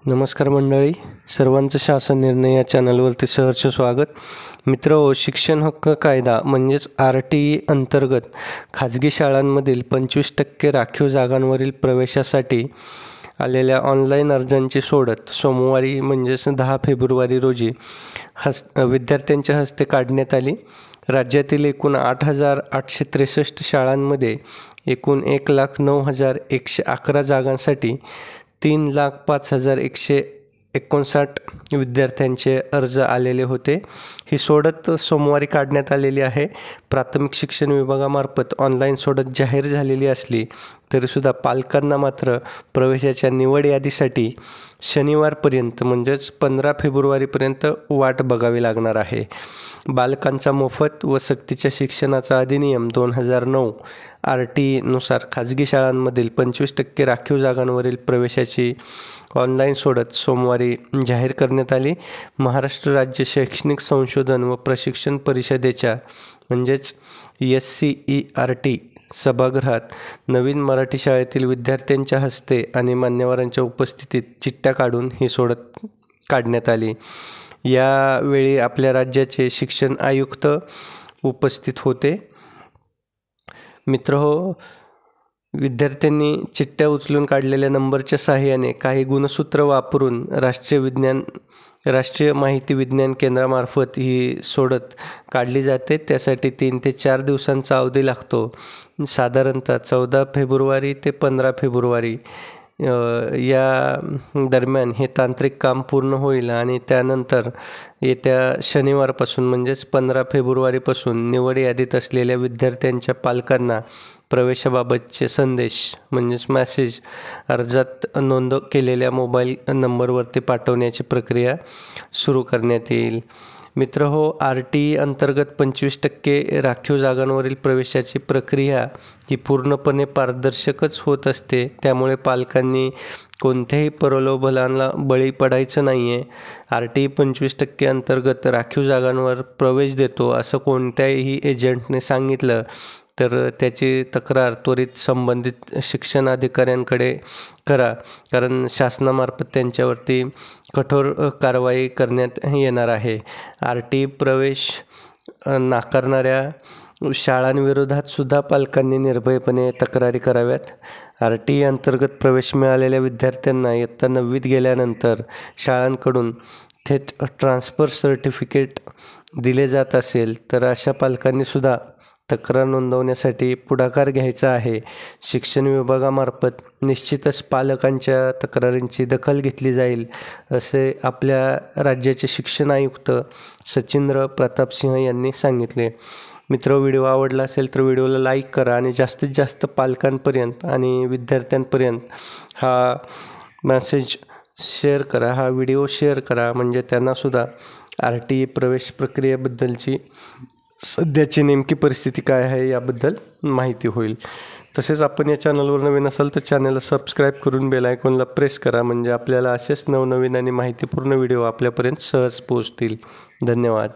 नमस्कार मंडळी, सर्वांचं शासन निर्णय या चॅनलवरती सहर्ष स्वागत. मित्रहो, शिक्षण हक्क कायदा म्हणजेच RTE अंतर्गत खाजगी शाळांमधील 25% राखीव जागांवरील प्रवेशासाठी आलेल्या ऑनलाईन अर्जांची सोडत सोमवारी म्हणजेच 10 फेब्रुवारी रोजी विद्यार्थ्यांच्या हस्ते काढण्यात आली. राज्यातील एकूण 8,863 शाळांमध्ये एकूण 1,09,111 जागांसाठी 3,05,159 विद्यार्थ्यांचे अर्ज आलेले होते. ही सोडत सोमवारी काढण्यात आलेली आहे. प्राथमिक शिक्षण विभागामार्फत ऑनलाईन सोडत जाहीर झालेली असली तरीसुद्धा पालकांना मात्र प्रवेशाच्या निवड यादीसाठी शनिवारपर्यंत म्हणजेच 15 फेब्रुवारीपर्यंत वाट बघावी लागणार आहे. बालकांचा मोफत व सक्तीच्या शिक्षणाचा अधिनियम 2009 RTE नुसार खाजगी शाळांमधील 25% राखीव जागांवरील प्रवेशाची ऑनलाईन सोडत सोमवारी जाहीर करण्यात आली. महाराष्ट्र राज्य शैक्षणिक संशोधन व प्रशिक्षण परिषदेच्या म्हणजेच SCERT सभागृहात नवीन मराठी शाळेतील विद्यार्थ्यांच्या हस्ते आणि मान्यवरांच्या उपस्थितीत चिठ्ठ्या काढून ही सोडत काढण्यात आली. यावेळी आपल्या राज्याचे शिक्षण आयुक्त उपस्थित होते. मित्रहो, विद्यार्थ्यांनी चिठ्ठ्या उचलून काढलेल्या नंबरच्या सहाय्याने काही गुणसूत्र वापरून राष्ट्रीय माहिती विज्ञान केंद्रामार्फत ही सोडत काढली जाते. त्यासाठी 3 ते 4 दिवसांचा अवधी लागतो. साधारणतः 14 फेब्रुवारी ते 15 फेब्रुवारी या दरम्यान हे तांत्रिक काम पूर्ण होईल आणि त्यानंतर येत्या शनिवारपासून म्हणजेच 15 फेब्रुवारीपासून निवड यादीत असलेल्या विद्यार्थ्यांच्या पालकांना प्रवेशाबाबतचे संदेश म्हणजेच मेसेज अर्जात नोंद केलेल्या मोबाईल नंबरवरती पाठवण्याची प्रक्रिया सुरू करण्यात येईल. मित्रहो, RTE अंतर्गत 25% राखीव जागांवरील प्रवेशाची प्रक्रिया ही पूर्णपणे पारदर्शकच होत असते. त्यामुळे पालकांनी कोणत्याही प्रलोभनाला बळी पडायचं नाही आहे. RTE 25% अंतर्गत राखीव जागांवर प्रवेश देतो असं कोणत्याही एजंटने सांगितलं तर त्याची तक्रार त्वरित संबंधित शिक्षणाधिकाऱ्यांकडे करा, कारण शासनामार्फत त्यांच्यावरती कठोर कारवाई करण्यात येणार आहे. RTE प्रवेश नाकारणाऱ्या शाळांविरोधात सुद्धा पालकांनी निर्भयपणे तक्रारी कराव्यात. RTE अंतर्गत प्रवेश मिळालेल्या विद्यार्थ्यांना इयत्ता 9वीत गेल्यानंतर शाळांकडून थेट ट्रान्सफर सर्टिफिकेट दिले जात असेल तर अशा पालकांनी सुद्धा तक्रार नोंदवण्यासाठी पुढाकार घ्यायचा आहे. शिक्षण विभागामार्फत निश्चितच पालकांच्या तक्रारींची दखल घेतली जाईल असे आपल्या राज्याचे शिक्षण आयुक्त सचिंद्र प्रताप सिंह यांनी सांगितले. मित्र, व्हिडिओ आवडला असेल तर व्हिडिओला लाईक करा आणि जास्तीत जास्त पालकांपर्यंत आणि विद्यार्थ्यांपर्यंत हा मेसेज शेअर करा, हा व्हिडिओ शेअर करा, म्हणजे त्यांनासुद्धा RTE प्रवेश प्रक्रियेबद्दलची सध्याची नेमकी परिस्थिती काय आहे याबद्दल माहिती होईल. तसेच आपण या चॅनलवर नवीन असाल तर चॅनलला सबस्क्राईब करून बेल आयकॉनला प्रेस करा, म्हणजे आपल्याला असेच नवनवीन आणि माहितीपूर्ण व्हिडिओ आपल्यापर्यंत सहज पोहोचतील. धन्यवाद.